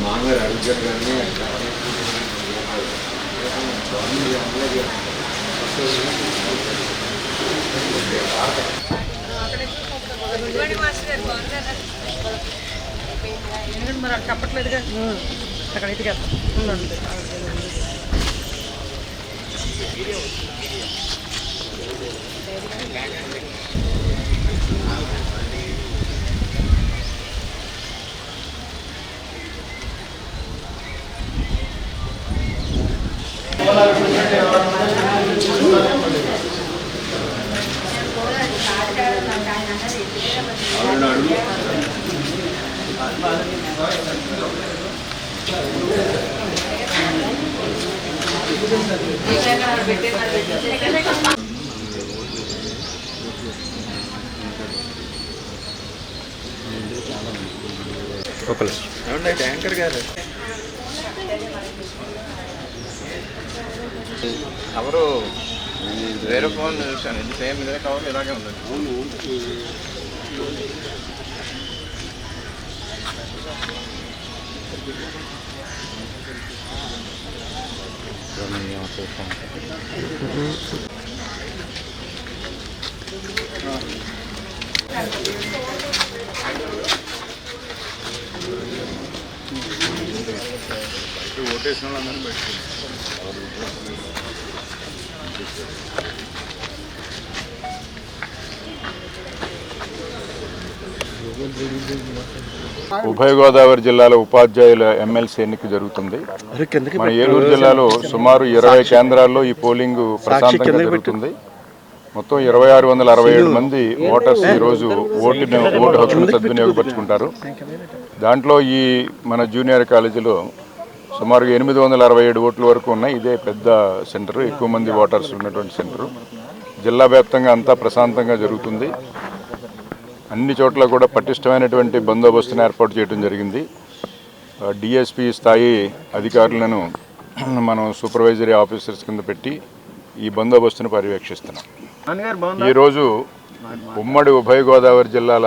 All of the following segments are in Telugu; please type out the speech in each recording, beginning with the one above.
మామగారు అడిగారు కానీ మరి అక్కడ చెప్పట్లేదుగా అక్కడ ఇటుకెళ్తాం. ట్యాంకర్ గారు ఎవరు వేరే ఫోన్ చూసాను, ఇది సేమ్ ఇదే కవర్ ఇలాగే ఉంది. ఓటేసిన వాళ్ళందరినీ పెట్టుకుంటారు. ఉభయ గోదావరి జిల్లాలో ఉపాధ్యాయుల ఎమ్మెల్సీ ఎన్నిక జరుగుతుంది. మన ఏలూరు జిల్లాలో సుమారు 20 కేంద్రాల్లో ఈ పోలింగ్ ప్రశాంతంగా జరుగుతుంది. మొత్తం 2667 మంది ఓటర్స్ ఈరోజు ఓటు హక్కును సద్వినియోగపరుచుకుంటారు. దాంట్లో ఈ మన జూనియర్ కాలేజీలో సుమారు 867 ఓట్ల వరకు ఉన్నాయి. ఇదే పెద్ద సెంటర్, ఎక్కువ మంది ఓటర్స్ ఉన్నటువంటి సెంటరు. జిల్లా వ్యాప్తంగా అంతా ప్రశాంతంగా జరుగుతుంది. అన్ని చోట్ల కూడా పటిష్టమైనటువంటి బందోబస్తును ఏర్పాటు చేయడం జరిగింది. డిఎస్పీ స్థాయి అధికారులను మనం సూపర్వైజరీ ఆఫీసర్స్ కింద పెట్టి ఈ బందోబస్తును పర్యవేక్షిస్తున్నాం. ఈరోజు ఉమ్మడి ఉభయ గోదావరి జిల్లాల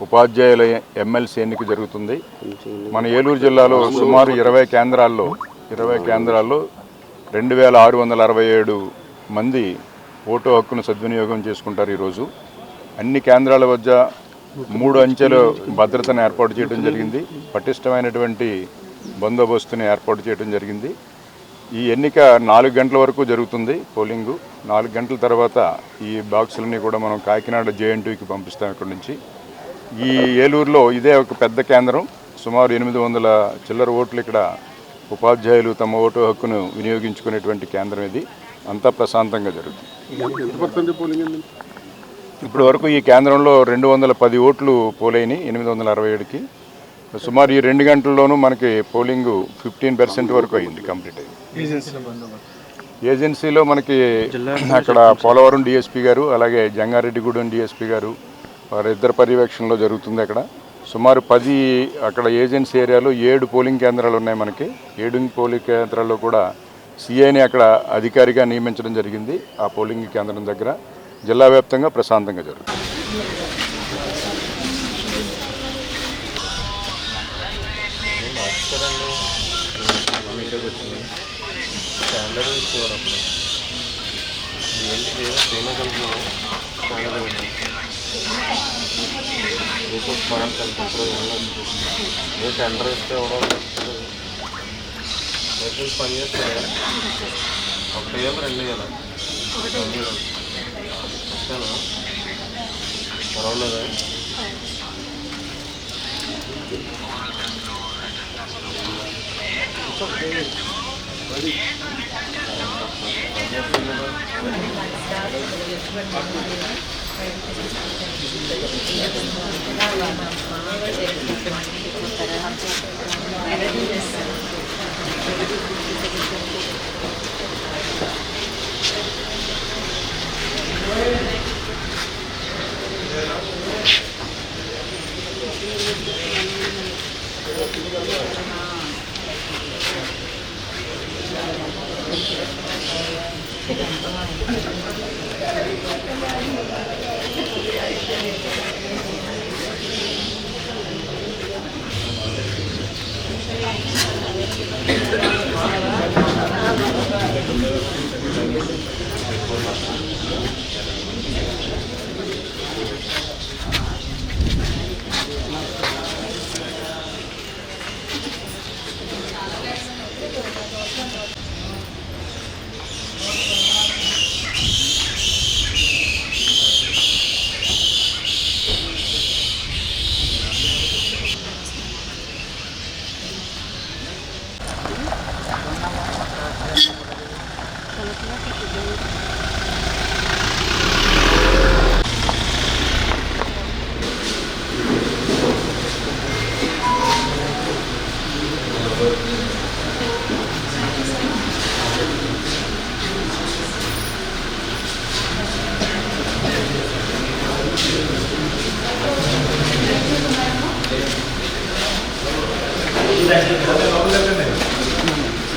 ఉపాధ్యాయుల ఎమ్మెల్సీ ఎన్నిక జరుగుతుంది. మన ఏలూరు జిల్లాలో సుమారు 20 కేంద్రాల్లో 2667 మంది ఓటు హక్కును సద్వినియోగం చేసుకుంటారు. ఈరోజు అన్ని కేంద్రాల వద్ద 3 అంచెల భద్రతను ఏర్పాటు చేయడం జరిగింది. పటిష్టమైనటువంటి బందోబస్తుని ఏర్పాటు చేయడం జరిగింది. ఈ ఎన్నిక 4 గంటల వరకు జరుగుతుంది. పోలింగు 4 గంటల తర్వాత ఈ బాక్సులన్నీ కూడా మనం కాకినాడ JN2కి పంపిస్తాం. ఇక్కడ నుంచి ఈ ఏలూరులో ఇదే ఒక పెద్ద కేంద్రం. సుమారు 800 చిల్లర ఓట్లు ఇక్కడ ఉపాధ్యాయులు తమ ఓటు హక్కును వినియోగించుకునేటువంటి కేంద్రం ఇది. అంతా ప్రశాంతంగా జరుగుతుంది. ఇప్పటి వరకు ఈ కేంద్రంలో 210 ఓట్లు పోలైనవి 867కి. సుమారు ఈ 2 గంటల్లోనూ మనకి పోలింగ్ 15% వరకు అయింది, కంప్లీట్ అయింది. ఏజెన్సీలో మనకి అక్కడ పోలవరం డిఎస్పీ గారు, అలాగే జంగారెడ్డిగూడెం డిఎస్పీ గారు వారిద్దరు పర్యవేక్షణలో జరుగుతుంది. అక్కడ సుమారు 10 అక్కడ ఏజెన్సీ ఏరియాలో 7 పోలింగ్ కేంద్రాలు ఉన్నాయి. మనకి 7 పోలింగ్ కేంద్రాల్లో కూడా సిఐని అక్కడ అధికారిగా నియమించడం జరిగింది. ఆ పోలింగ్ కేంద్రం దగ్గర జిల్లా వ్యాప్తంగా ప్రశాంతంగా జరుగుతుంది. టెండర్ ఇస్తే మెడిసిన్స్ పనిచేస్తాయా? ఒకటి వేయాలి, రెండు వేయాలి, ఓకేనా? పర్వాలేదా?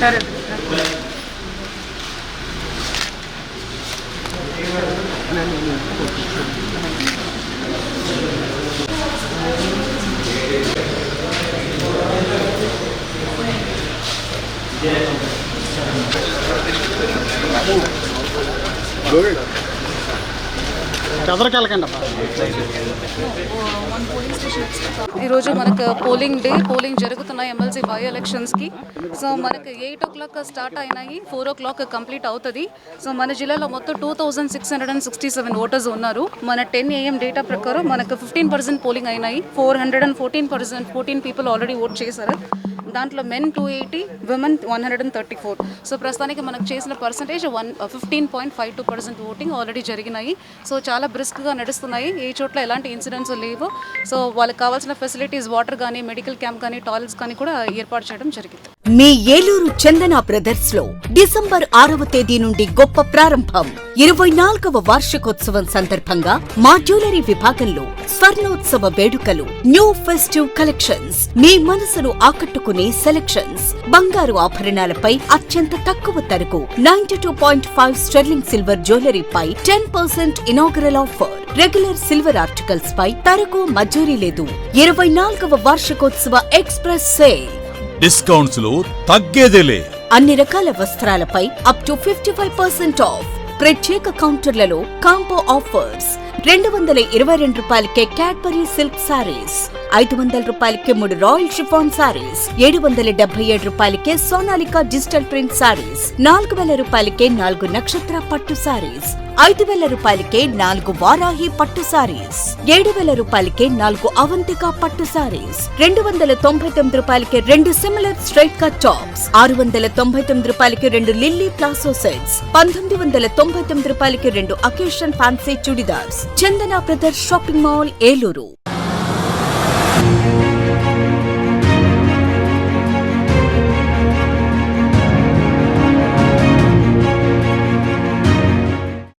సరే ఈరోజు మనకు పోలింగ్ డే, పోలింగ్ జరుగుతున్నాయి ఎమ్మెల్సీ బై ఎలక్షన్స్కి. సో మనకు 8 o'clock స్టార్ట్ అయినాయి, 4 o'clock కంప్లీట్ అవుతుంది. సో మన జిల్లాలో మొత్తం 2667 ఓటర్స్ ఉన్నారు. మన 10 AM డేటా ప్రకారం మనకు 15% పోలింగ్ అయినాయి. 414 పీపుల్ ఆల్రెడీ ఓట్ చేశారు. దాంట్లో మెన్ 280, విమెన్ 134. సో ప్రస్తుతానికి మనకు చేసిన పర్సంటేజ్ 15.52% ఓటింగ్ ఆల్రెడీ జరిగినాయి. సో చాలా బ్రిస్క్గా నడుస్తున్నాయి, ఏ చోట్ల ఎలాంటి ఇన్సిడెంట్స్ లేవు. సో వాళ్ళకి కావాల్సిన ఫెసిలిటీస్, వాటర్ కానీ, మెడికల్ క్యాంప్ కానీ, టాయిలెట్స్ కానీ కూడా ఏర్పాటు చేయడం జరిగింది. మీ ఏలూరు చందన బ్రదర్స్ లో డిసెంబర్ 6వ తేదీ నుండి గొప్ప ప్రారంభం. 24వ వార్షికోత్సవం సందర్భంగా మా జ్యువెలరీ విభాగంలో స్వర్ణోత్సవ వేడుకలు, న్యూ ఫెస్టివ్ కలెక్షన్స్, మీ మనసును ఆకట్టుకునే సెలెక్షన్స్, బంగారు ఆభరణాలపై అత్యంత తక్కువ ధరకు 92.5 స్టెర్లింగ్ సిల్వర్ జ్యువెలరీపై 10% inaugural offer. Regular silver articles పై తరకు మజూరీ లేదు. 24వ వార్షికోత్సవ ఎక్స్ప్రెస్ సేల్. డిస్కౌంట్స్ లో తగ్గేదేలే. అన్ని రకాల వస్త్రాలపై అప్ టు 55% ఆఫ్. ప్రత్యేక కౌంటర్లలో కాంబో ఆఫర్స్. 222 రూపాయలకే క్యాడ్బరీ సిల్క్ సారీస్, 500 రూపాయలకే 3 రాయల్ షిఫాన్ సారీస్, 777 రూపాయలకే సోనాలికా డిజిటల్ ప్రింట్ సారీస్, 4000 రూపాయలకే 4 నక్షత్ర పట్టు సారీస్, 5000 రూపాయలకే 4 వారాహి పట్టు సారీస్, 7000 రూపాయలకే 4 అవంతిక పట్టు సారీస్, 299 రూపాయలకే 2 సిమిలర్ స్ట్రైట్ కట్ టాప్స్, 699 రూపాయలకి 2 లిల్లీ ప్లాసో సెట్స్, 1999 రూపాయలకి 2 అకేషన్ ఫ్యాన్సీ చుడిదార్స్. చందన బ్రదర్స్ షాపింగ్ మాల్, ఏలూరు.